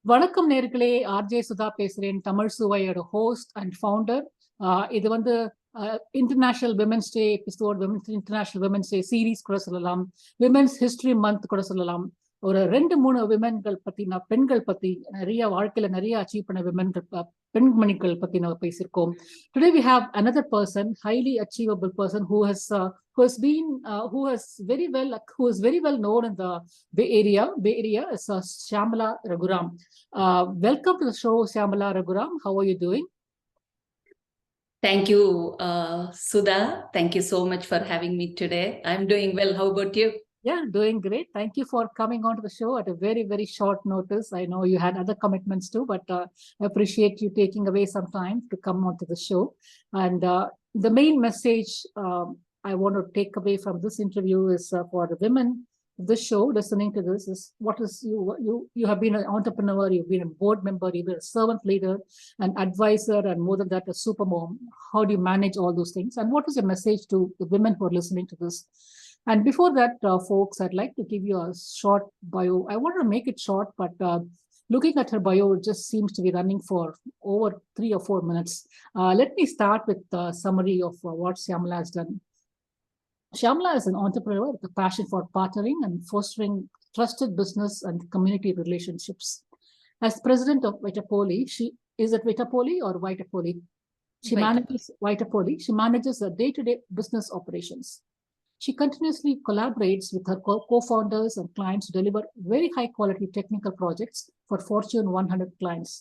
வணக்கம் நேர்களே, ஆர்ஜே சுதா பேசுறேன். தமிழ் சுவையோட ஹோஸ்ட் அண்ட் ஃபவுண்டர். இது வந்து international women's day episode, international women's day series கூட சொல்லலாம், விமென்ஸ் ஹிஸ்டரி மந்த் கூட சொல்லலாம். ஒரு 2-3 விமென்கள் பத்தி, பெண்கள் பத்தி நிறைய வாழ்க்கையில நிறைய அச்சீவ் பண்ண விமென்கள், பெண்மணிகள் பத்தி நம்ம பேசியிருக்கோம். Today we have another person, highly achievable person who is very well known in the Bay Area. Bay Area is Syamala Raghuram. Welcome to the show, Syamala Raghuram. How are you doing? Thank you, Sudha. Thank you so much for having me today. I'm doing well. How about you? Yeah, doing great. Thank you for coming on to the show at a very, very short notice. I know you had other commitments too, but I appreciate you taking away some time to come onto the show. And the main message I want to take away from this interview is for the women of this show listening to this is what is you have been an entrepreneur, you've been a board member, you've been a servant leader, an advisor, and more than that, a super mom. How do you manage all those things? And what is your message to the women who are listening to this? And before that, folks, I'd like to give you a short bio. I want to make it short, but looking at her bio, it just seems to be running for over 3 or 4 minutes. Let me start with a summary of what Syamala has done. Syamala is an entrepreneur with a passion for partnering and fostering trusted business and community relationships. As president of VitaPoly, is it VitaPoly or VitaPoly? She manages the day-to-day business operations. She continuously collaborates with her co-founders and clients to deliver very high-quality technical projects for Fortune 100 clients.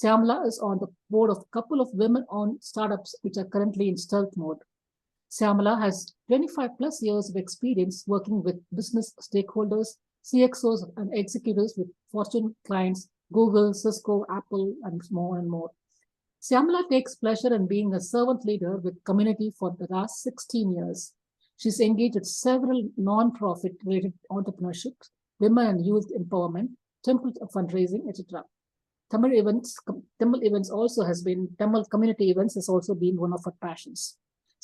Syamala is on the board of a couple of women-owned startups which are currently in stealth mode. Syamala has 25 plus years of experience working with business stakeholders, CXOs, and executives with Fortune clients, Google, Cisco, Apple, and more. Syamala takes pleasure in being a servant leader with community for the last 16 years. She's engaged with several non-profit related entrepreneurships, women and youth empowerment, temple fundraising, etc. Tamil community events has also been one of her passions.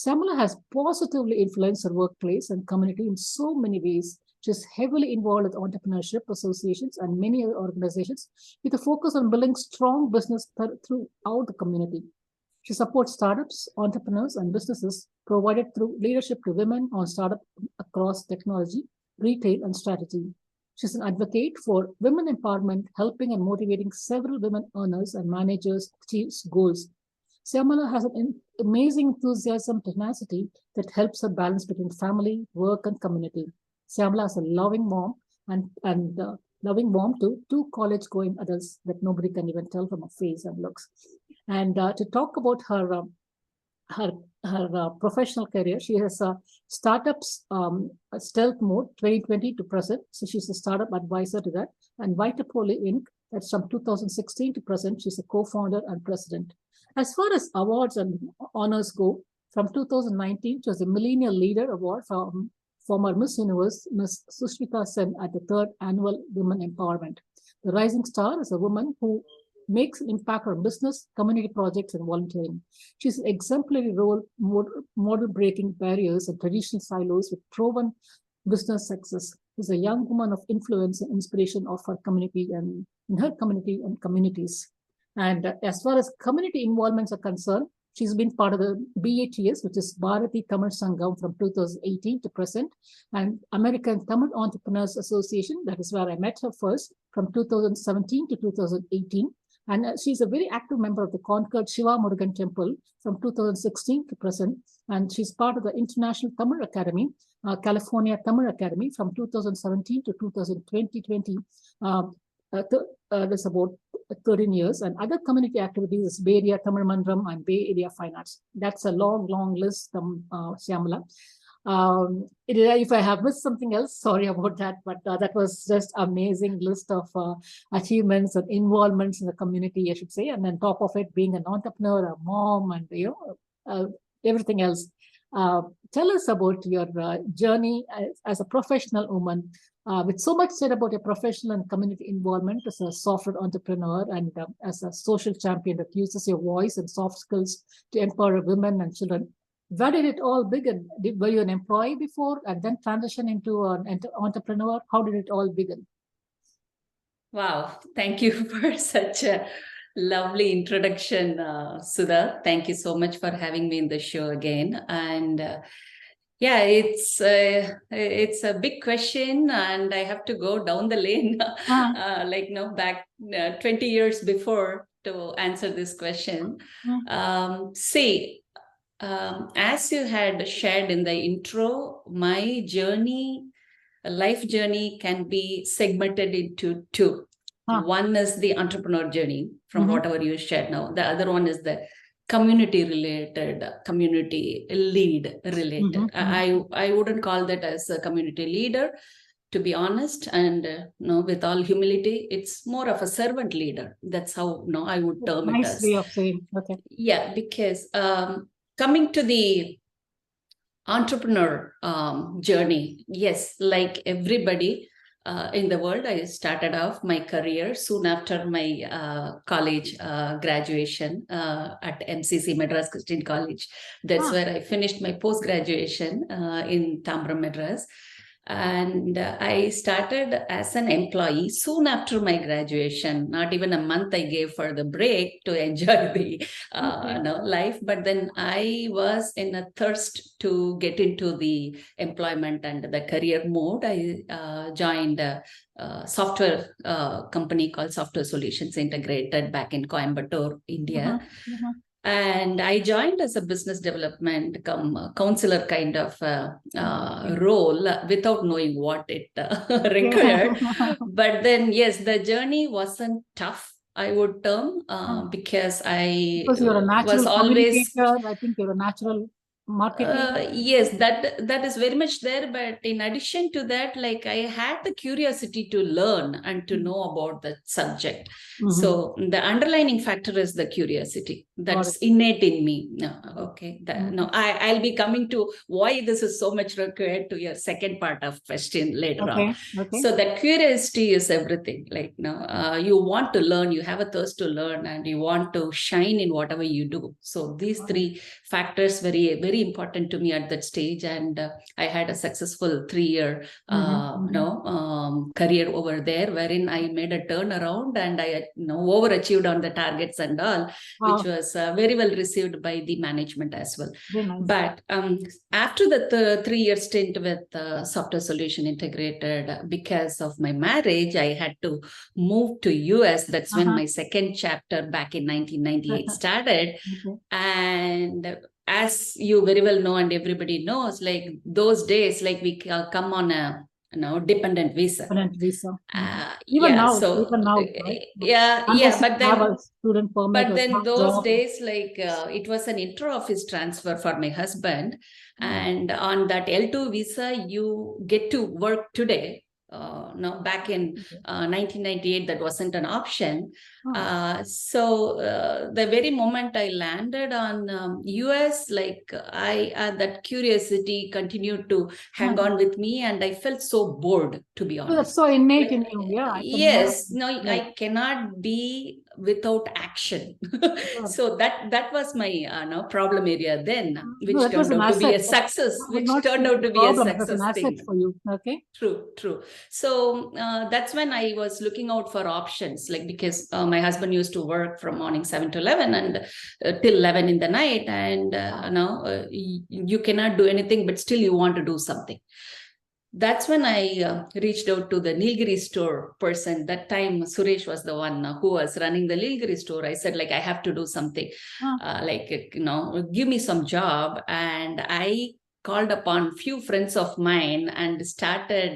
Syamala has positively influenced her workplace and community in so many ways. She's heavily involved with entrepreneurship associations and many other organizations with a focus on building strong business throughout the community. She supports startups, entrepreneurs, and businesses provided through leadership to women on startup across technology, retail, and strategy. She's an advocate for women empowerment, helping and motivating several women earners and managers achieve goals. Syamala has an amazing enthusiasm, tenacity that helps her balance between family, work, and community. Syamala is a loving mom and loving mom to 2 college-going adults that nobody can even tell from her face and looks. And to talk about her professional career, she has startups stealth mode 2020 to present. So she's a startup advisor to that. And VitaPoly Inc. That's from 2016 to present. She's a co-founder and president. As far as awards and honors go, from 2019, she was a Millennial Leader Award from former Miss Universe, Miss Sushmita Sen, at the 3rd Annual Women Empowerment. The Rising Star is a woman who makes an impact on business, community projects, and volunteering. She's an exemplary role model breaking barriers and traditional silos with proven business success. She's a young woman of influence and inspiration of her community and in her community and communities. And as far as community involvements are concerned, she's been part of the BATS, which is Bharati Tamil Sangam, from 2018 to present, and American Tamil Entrepreneurs Association, that is where I met her first, from 2017 to 2018. And she's a very active member of the Concord Shiva Murugan Temple from 2016 to present. And she's part of the International Tamil Academy, California Tamil Academy, from 2017 to 2020. That's about 13 years. And other community activities is Bay Area Tamil Mandram and Bay Area Fine Arts. That's a long list, Syamala. If I have missed something else, sorry about that, but that was just amazing list of achievements and involvements in the community, I should say. And then top of it, being an entrepreneur, a mom, and everything else. Tell us about your journey as a professional woman, with so much said about your professional and community involvement as a software entrepreneur and as a social champion that uses your voice and soft skills to empower women and children. Where did it all begin? Were you an employee before and then transition into an entrepreneur? How did it all begin? Wow, thank you for such a lovely introduction, Sudha. Thank you so much for having me in the show again. And yeah, it's a big question, and I have to go down the lane, Ah, back 20 years before to answer this question. mm, See, as you had shared in the intro, my journey, a life journey can be segmented into two. ah, One is the entrepreneur journey, from mhm, whatever you shared now. The other one is the community related, community lead related. mhm, mhm. I wouldn't call that as a community leader, to be honest, and no, with all humility, it's more of a servant leader. That's how no, I would term it Nice as. way of saying. Okay. Yeah, because coming to the entrepreneur journey, yes, like everybody in the world, I started off my career soon after my college graduation at MCC, Madras Christian College. That's Ah, where I finished my post graduation in Tambram, Madras. And I started as an employee soon after my graduation. Not even a month I gave for the break to enjoy the okay. life. But then I was in a thirst to get into the employment and the career mode. I joined a software company called Software Solutions Integrated back in Coimbatore, Mhm, India. mhm. And I joined as a business development counselor kind of Okay. role without knowing what it Okay. required. But then, yes, the journey wasn't tough, I would term, Ah, because I because you're a was natural always communicator, I think you're a natural marketer. yes, that is very much there. But in addition to that, like I had the curiosity to learn and to know about the subject. Mm-hmm. So the underlining factor is the curiosity Got it. that's innate in me. No, okay, Mhm. I'll be coming to why this is so much required to your second part of question later on. Okay. Okay. So that curiosity is everything. Like no, you want to learn, you have a thirst to learn, and you want to shine in whatever you do. So these Got it. three factors very important to me at that stage. And I had a successful 3 year career over there, wherein I made a turnaround and I overachieved on the targets and all, which Wow. was very well received by the management as well. Very nice. But after the 3 year stint with Software Solution Integrated, because of my marriage, I had to move to US. That's when Uh-huh. my second chapter back in 1998 started. Okay. And as you very well know, and everybody knows, like those days, like we come on a dependent visa. Student visa. Mhm. Yeah, so Even now, right? yeah, Unless you have a student permit but or then some those job. days, like it was an inter-office transfer for my husband, Oh. and on that L2 visa, you get to work today. Now, back in Okay. 1998, that wasn't an option. Oh. So the very moment I landed on US, like that curiosity continued to hang Mhm. on with me, and I felt so bored, to be So that's honest. so innate Like, in you. Yeah, I can yes, imagine. no, Right. I cannot be without action. Sure. So that was my no problem area then, No, which that was turned an out to be asset. a success, I would which not say turned it's out a to be a problem. It was an success asset thing. for you. Okay. True. So that's when I was looking out for options, like because my husband used to work from morning 7 to 11 and till 11 in the night, and you cannot do anything, but still you want to do something. That's when I reached out to the Nilgiri store person. That time, Suresh was the one who was running the Nilgiri store. I said, like, I have to do something, Ah, give me some job. And I called upon few friends of mine and started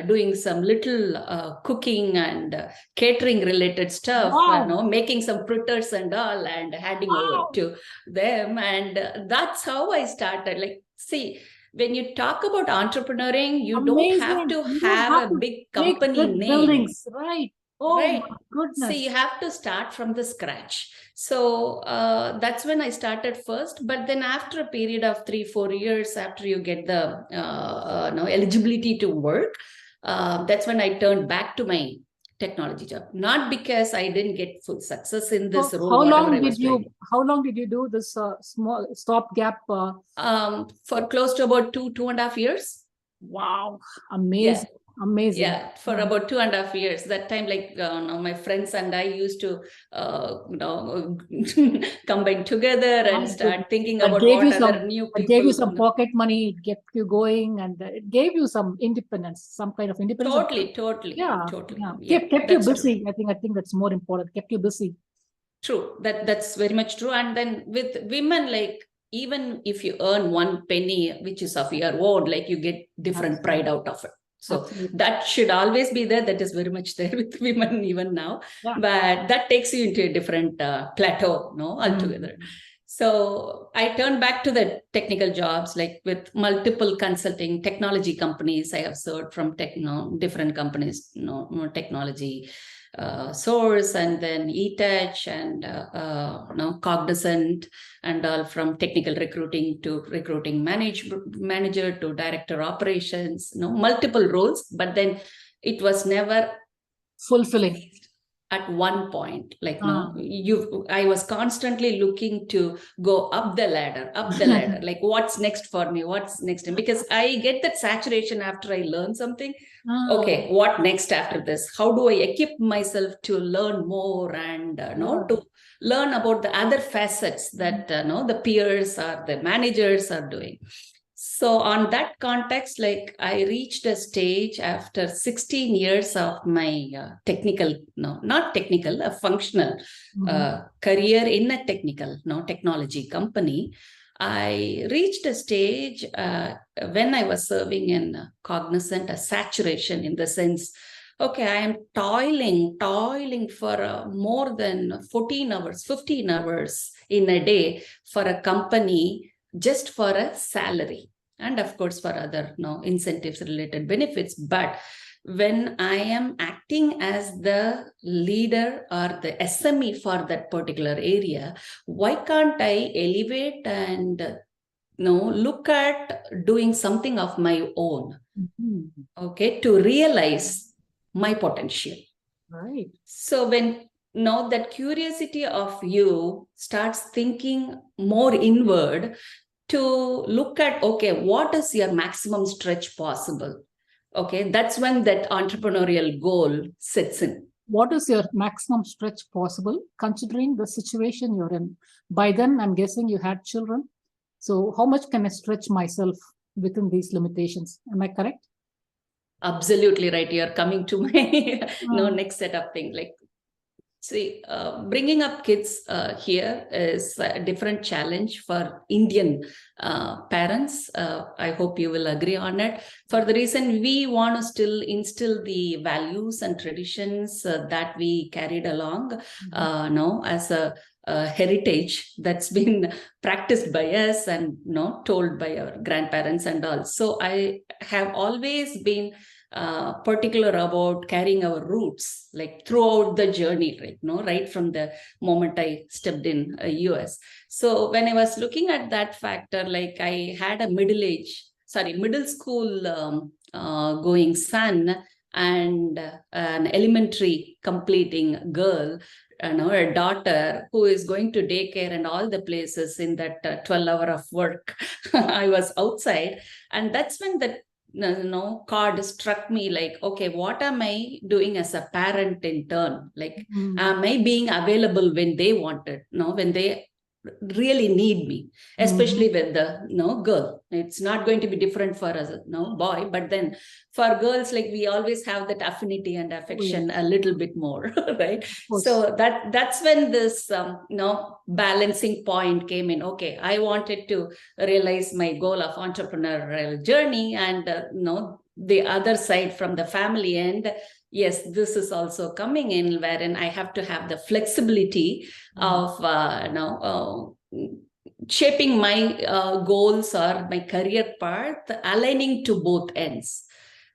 doing some little cooking and catering related stuff, wow. making some fritters and all, and handing over Wow. to them. And that's how I started. Like, see, when you talk about entrepreneuring, you don't have Amazing. to You don't have have a to big make company big name, buildings, right? Oh right? my See, you goodness. have to start from the scratch. So that's when I started first. But then after a period of 3-4 years, after you get the eligibility to work, that's when I turned back to my technology job. Not because I didn't get full success in So this role, whatever I was doing. how long did you do this small stopgap? For close to about 2.5 years. Wow, Yeah. amazing. Amazing. Yeah, for about 2.5 years. That time, like my friends and I used to, combine together and start thinking about what other new people. It gave you some pocket money, it kept you going, and it gave you some independence, some kind of independence. Totally. Yeah. Yeah, Kept you busy. True. I think that's more important. Kept you busy. True. That's very much true. And then with women, like, even if you earn one penny, which is of your own, like, you get different pride out of it. So that should always be there. That is very much there with women even now. Yeah. But that takes you into a different plateau, altogether. So I turned back to the technical jobs, like with multiple consulting technology companies. I have served from different companies, technology Source, and then eTouch, and Cognizant, and all, from technical recruiting to recruiting manager to director operations, multiple roles, but then it was never fulfilling. At one point, like, I was constantly looking to go up the ladder, like, what's next for me? What's next? Because I get that saturation after I learn something. Okay, what next after this? How do I equip myself to learn more and to learn about the other facets that the peers or the managers are doing? So on that context, like, I reached a stage after 16 years of my functional career in a technology company. I reached a stage when I was serving in Cognizant, a saturation, in the sense, okay, I am toiling for more than 14 hours, 15 hours in a day for a company, just for a salary, and of course for other incentives related benefits. But when I am acting as the leader or the SME for that particular area, why can't I elevate and look at doing something of my own, okay, to realize my potential. Right. So when that curiosity of you starts thinking more inward, to look at, okay, what is your maximum stretch possible? Okay, that's when that entrepreneurial goal sets in. What is your maximum stretch possible, considering the situation you're in? By then, I'm guessing you had children. So how much can I stretch myself within these limitations? Am I correct? Absolutely right. You're coming to my next set of things. Like, see, bringing up kids here is a different challenge for Indian parents. I hope you will agree on it. For the reason, we want to still instill the values and traditions that we carried along, as a heritage that's been practiced by us and told by our grandparents and all. So I have always been particular about carrying our roots, like, throughout the journey, right from the moment I stepped in US. So when I was looking at that factor, like, I had a middle school going son and an elementary completing girl, a daughter who is going to daycare and all the places in that 12 hour of work. I was outside, and that's when the card struck me, like, okay, what am I doing as a parent in turn? Like, am I being available when they want it, when they really need me, especially with the girl? It's not going to be different for us, boy, but then for girls, like, we always have that affinity and affection a little bit more, right? So that's when this balancing point came in. Okay, I wanted to realize my goal of entrepreneurial journey, and the other side from the family end. Yes, this is also coming in, wherein I have to have the flexibility of shaping my goals or my career path, aligning to both ends.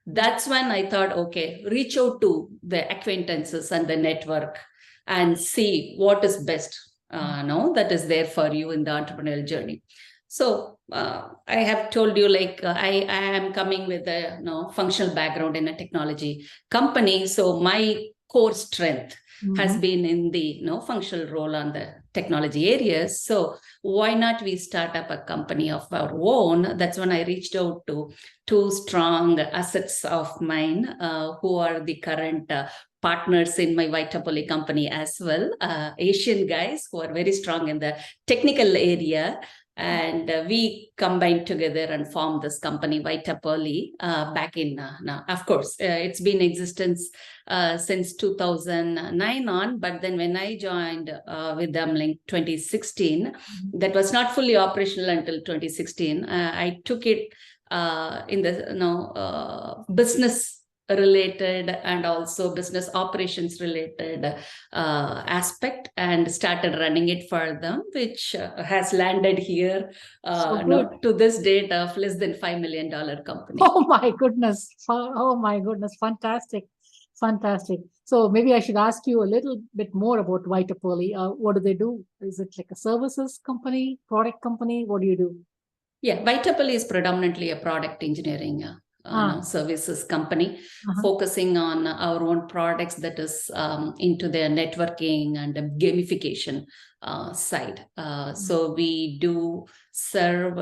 That's when I thought, okay, reach out to the acquaintances and the network and see what is best, that is there for you in the entrepreneurial journey. So I have told you, like, I am coming with a functional background in a technology company. So my core strength has been in the functional role on the technology areas. So why not we start up a company of our own? That's when I reached out to two strong assets of mine who are the current partners in my VitaPoly company as well, Asian guys who are very strong in the technical area. And we combined together and formed this company, VitaPoly, back in now. Of course, it's been in existence since 2009 on. But then when I joined with them like 2016, that was not fully operational until 2016. I took it in the business related and also business operations related aspect, and started running it for them, which has landed here to this date of less than $5 million company. Oh my goodness. Oh my goodness. Fantastic. Fantastic. So maybe I should ask you a little bit more about VitaPoly. What do they do? Is it like a services company, product company? What do you do? Yeah, VitaPoly is predominantly a product engineering services company, focusing on our own products, that is into their networking and gamification side. So we do serve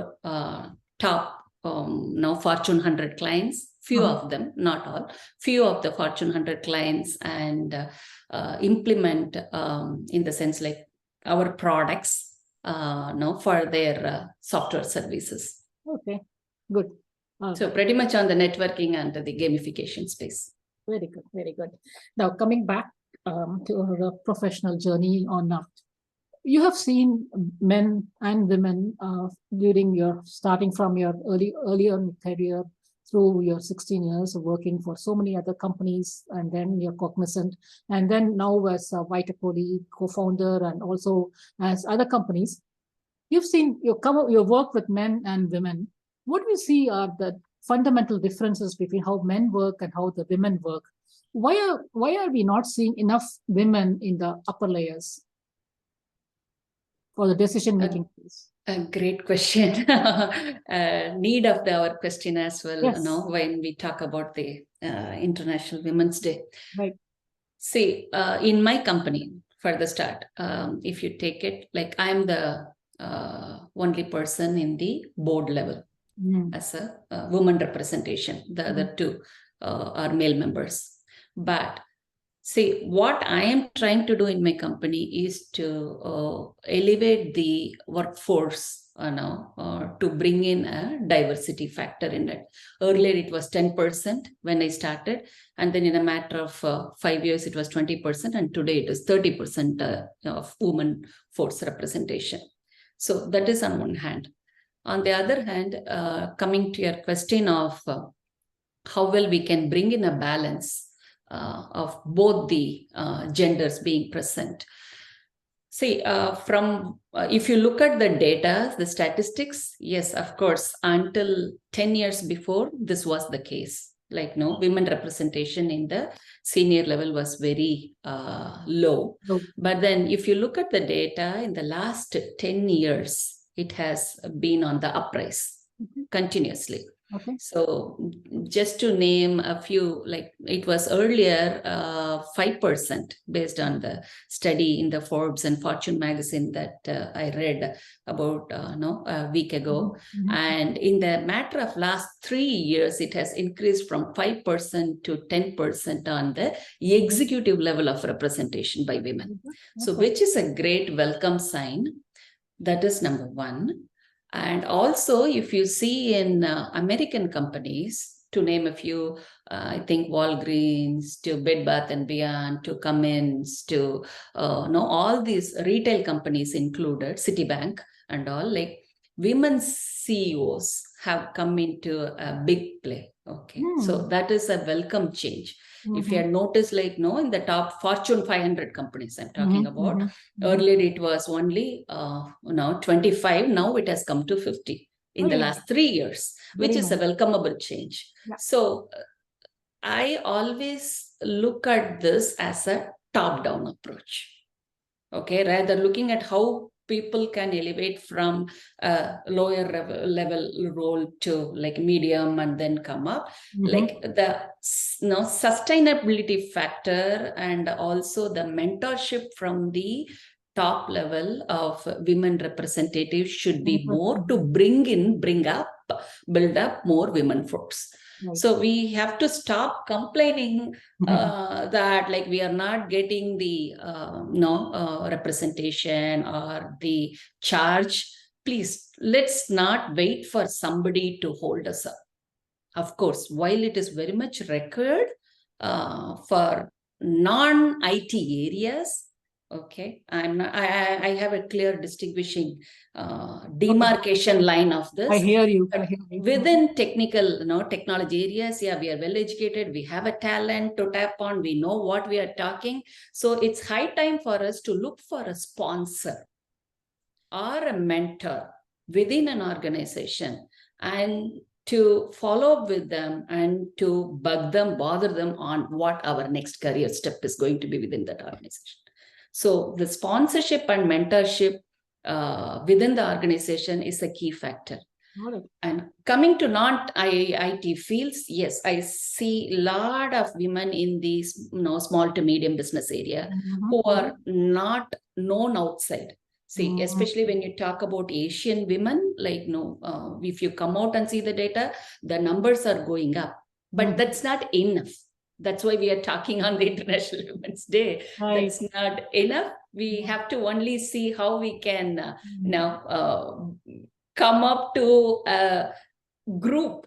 top Fortune 100 clients, few of them, not all, few of the Fortune 100 clients, and implement in the sense like our products for their software services. Okay, good. So pretty much on the networking and the gamification space. Very good, very good. Now coming back to our professional journey on you have seen men and women during your starting from your earlier career through your 16 years of working for so many other companies, and then you're Cognizant, and then now as VitaPoly co-founder and also as other companies. You've seen your work with men and women. What do you see are the fundamental differences between how men work and how the women work? Why are we not seeing enough women in the upper layers for the decision making piece? A great question. Need of our question as well. Yes. When we talk about the International Women's Day. Right. See, in my company, for the start, if you take it, like I'm the only person in the board level as a woman representation. The other two are male members. But see, what I am trying to do in my company is to elevate the workforce to bring in a diversity factor in it. Earlier, it was 10% when I started. And then in a matter of 5 years, it was 20%. And today it is 30% of women force representation. So that is on one hand. On the other hand, coming to your question of how well we can bring in a balance of both the genders being present. See, if you look at the data, the statistics, yes, of course, until 10 years before, this was the case. Like, women representation in the senior level was very low. But then if you look at the data in the last 10 years, it has been on the uprise continuously. Okay. So just to name a few, like it was earlier 5% based on the study in the Forbes and Fortune magazine that I read about a week ago. And in the matter of last 3 years, it has increased from 5% to 10% on the executive level of representation by women. So which is a great welcome sign. That is number one. And also, if you see in American companies, to name a few, I think Walgreens, to Bed Bath & Beyond, to Cummins, to all these retail companies included, Citibank and all, like women CEOs have come into a big play. Okay, so that is a welcome change. If you have noticed, like, in the top Fortune 500 companies I'm talking about, earlier it was only 25, now it has come to 50 in the last 3 years, which is a welcomeable change. Yeah. So I always look at this as a top-down approach. Okay, rather looking at how people can elevate from a lower level role to like medium and then come up. Like the sustainability factor and also the mentorship from the top level of women representatives should be more to bring up, build up more women force. Right. So we have to stop complaining that like we are not getting the representation or the charge. Please, let's not wait for somebody to hold us up. Of course, while it is very much required for non-IT areas, okay, I have a clear distinguishing demarcation line of this. I hear you. Within technical, technology areas, yeah, we are well educated. We have a talent to tap on. We know what we are talking. So it's high time for us to look for a sponsor or a mentor within an organization and to follow up with them and to bother them on what our next career step is going to be within that organization. So the sponsorship and mentorship within the organization is a key factor. And coming to non-IT fields, yes, I see a lot of women in these small to medium business area who are not known outside. See, especially when you talk about Asian women, like, if you come out and see the data, the numbers are going up, but that's not enough. That's why we are talking on the International Women's Day. Right. That's not enough. We have to only see how we can now come up to a group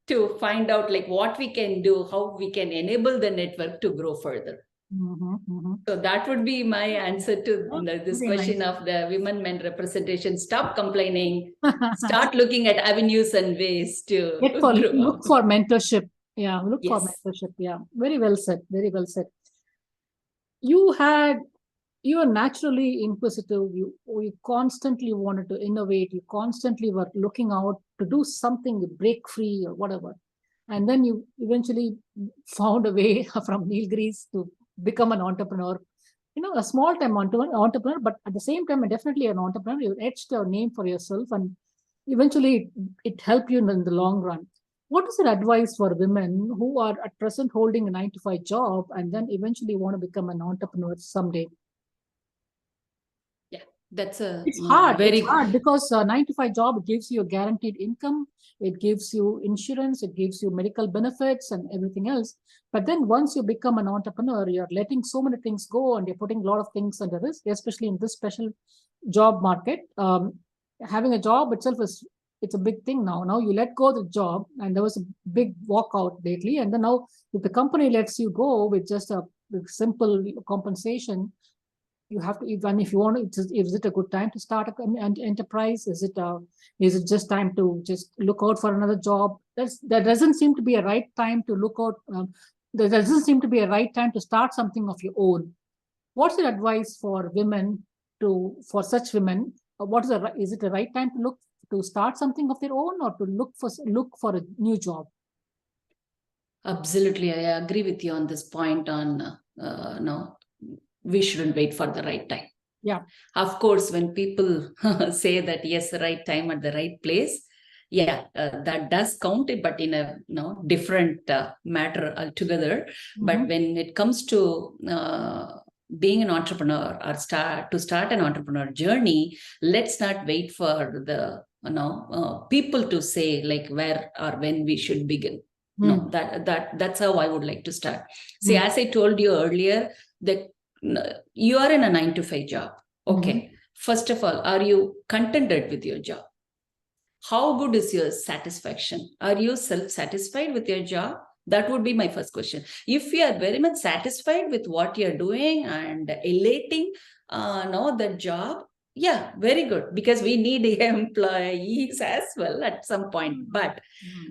to find out like what we can do, how we can enable the network to grow further. So that would be my answer to this question of the women-men representation. Stop complaining, start looking at avenues and ways to look for mentorship. Yeah, look for mentorship. Yeah, very well said. Very well said. You are naturally inquisitive. You constantly wanted to innovate. You constantly were looking out to do something, break free or whatever. And then you eventually found a way from Nilgiris to become an entrepreneur, a small time entrepreneur, but at the same time, definitely an entrepreneur. You etched a name for yourself and eventually it helped you in the long run. What is your advice for women who are at present holding a 9-to-5 job and then eventually want to become an entrepreneur someday? Yeah, it's hard. It's hard because a 9-to-5 job gives you a guaranteed income. It gives you insurance, it gives you medical benefits and everything else. But then once you become an entrepreneur, you're letting so many things go and you're putting a lot of things under risk, especially in this special job market. Having a job itself it's a big thing now. Now you let go of the job and there was a big walkout lately. And then now if the company lets you go with just a simple compensation, you have to, if you want to, is it a good time to start an enterprise? Is it just time to just look out for another job? That doesn't seem to be a right time to look out. There doesn't seem to be a right time to start something of your own. What's your advice for women for such women? Is it the right time to start something of their own or to look for a new job? Absolutely. I agree with you on this point on, we shouldn't wait for the right time. Yeah. Of course, when people say that, yes, the right time at the right place, yeah, that does count it, but in a different matter altogether. But when it comes to being an entrepreneur or to start an entrepreneur journey, let's not wait for the people to say like where or when we should begin. No, that's how I would like to start. See, as I told you earlier, that you are in a 9-to-5 job. Okay. First of all, are you contented with your job? How good is your satisfaction? Are you self-satisfied with your job? That would be my first question. If you are very much satisfied with what you're doing and elating the job, yeah, very good, because we need employees as well at some point. But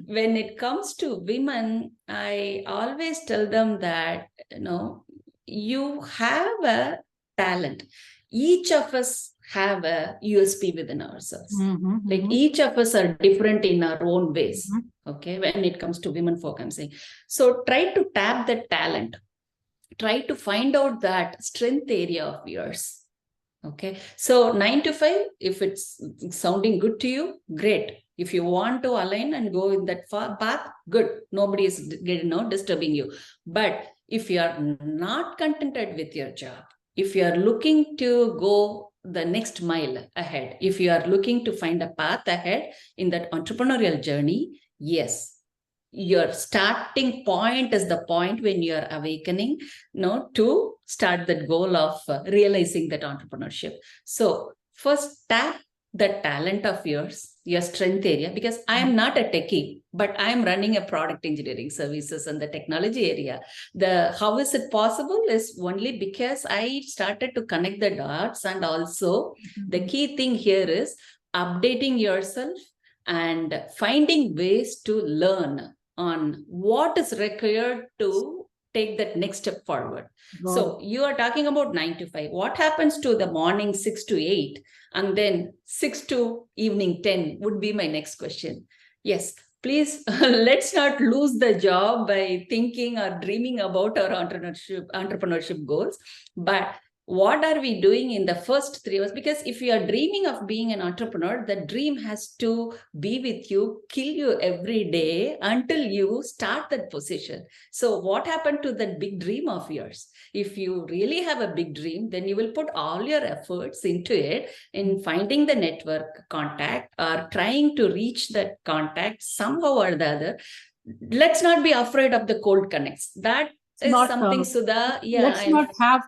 when it comes to women, I always tell them that, you have a talent. Each of us have a USP within ourselves. Like each of us are different in our own ways. Okay. When it comes to women folk, I'm saying. So try to tap that talent. Try to find out that strength area of yours. Okay. So 9-to-5, if it's sounding good to you, great. If you want to align and go in that path, good. Nobody is disturbing you. But if you are not contented with your job, if you are looking to go the next mile ahead, if you are looking to find a path ahead in that entrepreneurial journey, yes, your starting point is the point when you are awakening, to start that goal of realizing that entrepreneurship. So first tap the talent of yours, your strength area, because I am not a techie, but I am running a product engineering services in the technology area. How is it possible is only because I started to connect the dots. And also the key thing here is updating yourself and finding ways to learn on what is required to take that next step forward. So you are talking about 9 to 5. What happens to the morning 6 to 8 and then 6 to evening 10 would be my next question. Yes, please, let's not lose the job by thinking or dreaming about our entrepreneurship goals. But what are we doing in the first 3 hours? Because if you are dreaming of being an entrepreneur, the dream has to be with you, kill you every day until you start that position. So what happened to that big dream of yours? If you really have a big dream, then you will put all your efforts into it, in finding the network contact or trying to reach that contact somehow or the other. Let's not be afraid of the cold connects. That is not something, Sudha. Yeah, let's not have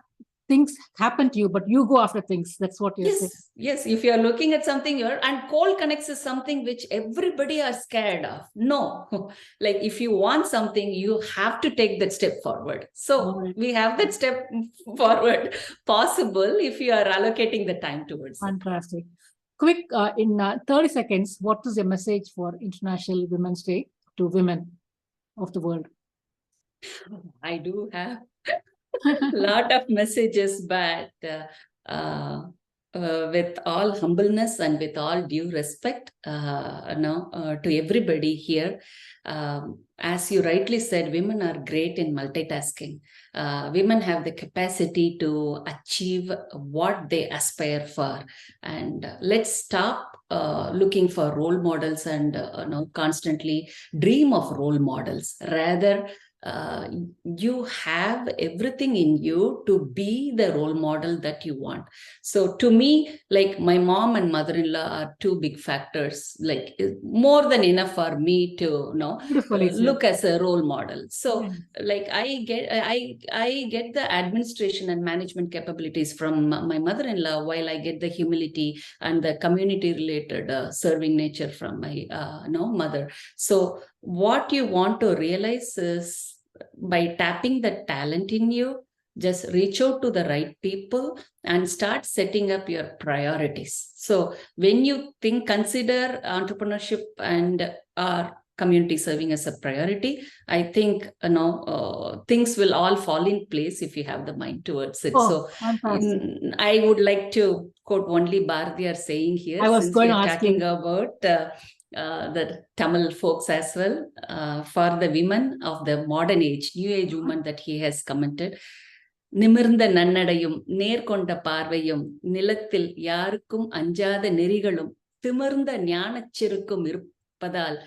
things happen to you, but you go after things. That's what you're saying. Yes. If you're looking at something, and cold connects is something which everybody are scared of. No, like if you want something, you have to take that step forward. So we have that step forward possible if you are allocating the time towards it. Fantastic. Quick, in 30 seconds, what is your message for International Women's Day to women of the world? I do have a lot of messages, but with all humbleness and with all due respect to everybody here, as you rightly said, women are great in multitasking. Women have the capacity to achieve what they aspire for. And let's stop looking for role models and constantly dream of role models. Rather, you have everything in you to be the role model that you want. So to me, like my mom and mother-in-law are 2 big factors, like more than enough for me to look as a role model. So like I get the administration and management capabilities from my mother-in-law, while I get the humility and the community related serving nature from my mother. So what you want to realize is, by tapping the talent in you, just reach out to the right people and start setting up your priorities. So when you consider entrepreneurship and community serving as a priority, I think things will all fall in place if you have the mind towards it. I would like to quote only Bharatiyar saying here, since we are talking about the Tamil folks as well, for the women of the modern age, new age woman that he has commented. நிமிர்ந்த நன்னடையும் நேர்கொண்ட பார்வையும் நிலத்தில் யாருக்கும் அஞ்சாத நெறிகளும் திமிர்ந்த ஞானச்செருக்கும் இருப்பதால்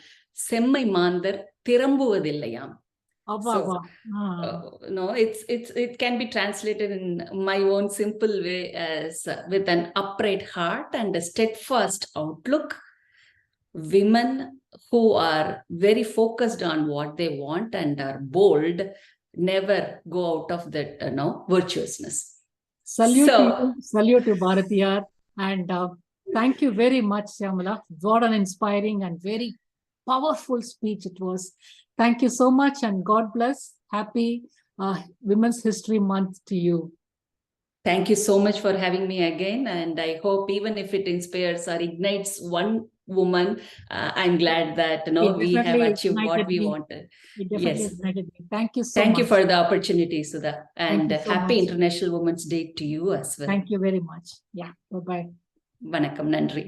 செம்மை மாந்தர் திரும்புவதில்லையாம். It can be translated in my own simple way as, with an upright heart and a steadfast outlook, women who are very focused on what they want and are bold never go out of that virtuousness. Salute to Bharatiyar, and thank you very much, Syamala. What an inspiring and very powerful speech it was. Thank you so much, and God bless. Happy Women's History Month to you. Thank you so much for having me again, and I hope even if it inspires or ignites one woman, I'm glad that we have achieved what we wanted. Yes. Thank you so much. Thank you for the opportunity, Sudha, and happy International Women's Day to you as well. Thank you very much. Yeah, bye-bye. Vanakkam, nandri.